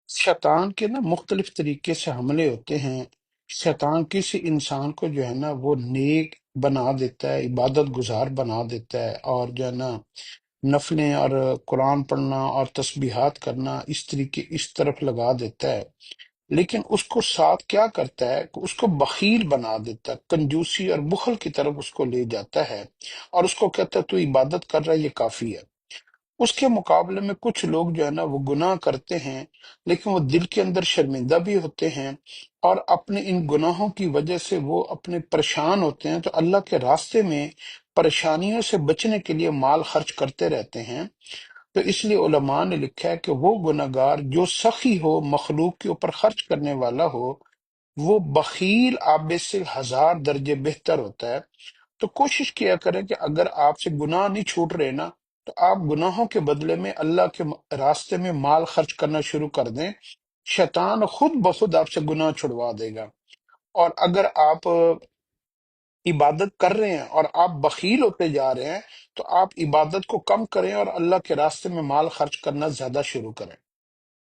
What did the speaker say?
شیطان کے نا مختلف طریقے سے حملے ہوتے ہیں۔ شیطان کسی انسان کو جو ہے نا وہ نیک بنا دیتا ہے، عبادت گزار بنا دیتا ہے، اور جو ہے نا نفلیں اور قرآن پڑھنا اور تسبیحات کرنا اس طرف لگا دیتا ہے۔ لیکن اس کو ساتھ کیا کرتا ہے کہ اس کو بخیل بنا دیتا ہے، کنجوسی اور بخل کی طرف اس کو لے جاتا ہے، اور اس کو کہتا ہے تو عبادت کر رہا ہے، یہ کافی ہے۔ اس کے مقابلے میں کچھ لوگ جو ہے نا وہ گناہ کرتے ہیں، لیکن وہ دل کے اندر شرمندہ بھی ہوتے ہیں، اور اپنے ان گناہوں کی وجہ سے وہ اپنے پریشان ہوتے ہیں، تو اللہ کے راستے میں پریشانیوں سے بچنے کے لیے مال خرچ کرتے رہتے ہیں۔ تو اس لیے علماء نے لکھا ہے کہ وہ گناہگار جو سخی ہو، مخلوق کے اوپر خرچ کرنے والا ہو، وہ بخیل عابد سے 1000 درجے بہتر ہوتا ہے۔ تو کوشش کیا کریں کہ اگر آپ سے گناہ نہیں چھوٹ رہے نا، تو آپ گناہوں کے بدلے میں اللہ کے راستے میں مال خرچ کرنا شروع کر دیں۔ شیطان خود بخود آپ سے گناہ چھڑوا دے گا۔ اور اگر آپ عبادت کر رہے ہیں اور آپ بخیل ہوتے جا رہے ہیں، تو آپ عبادت کو کم کریں اور اللہ کے راستے میں مال خرچ کرنا زیادہ شروع کریں۔